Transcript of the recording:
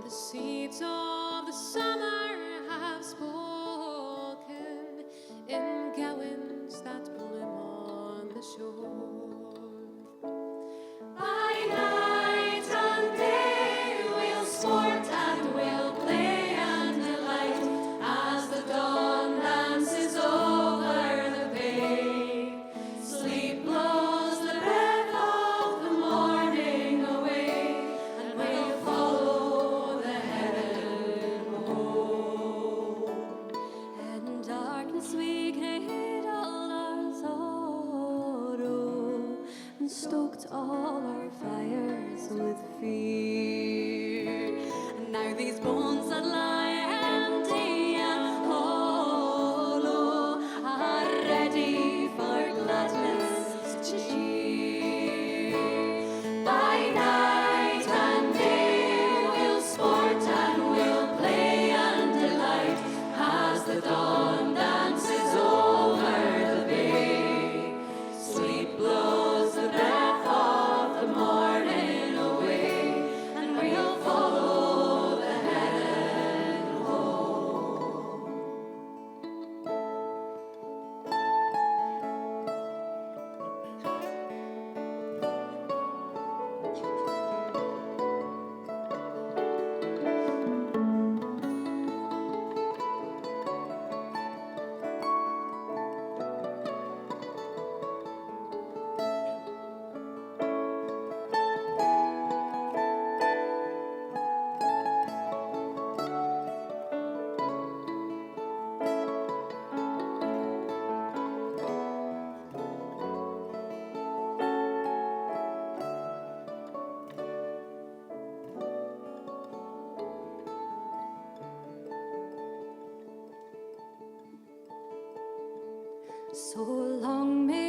The seeds of the summer have spoken in gowans that bloom on the shore. By night and day we'll sport and we'll play and delight as the dawn dances over the bay. Sleep blows the breath of the morning away, and we'll follow the heron home. In darkness we cradled our sorrow and stoked all our fires with fear. And now these bones that lie empty and hollow are ready for gladness to cheer. By night and day we'll sport and we'll play and delight as the dawn dances over the bay. Sleep blows the breath of the morning away, and we'll follow the heron home. So long may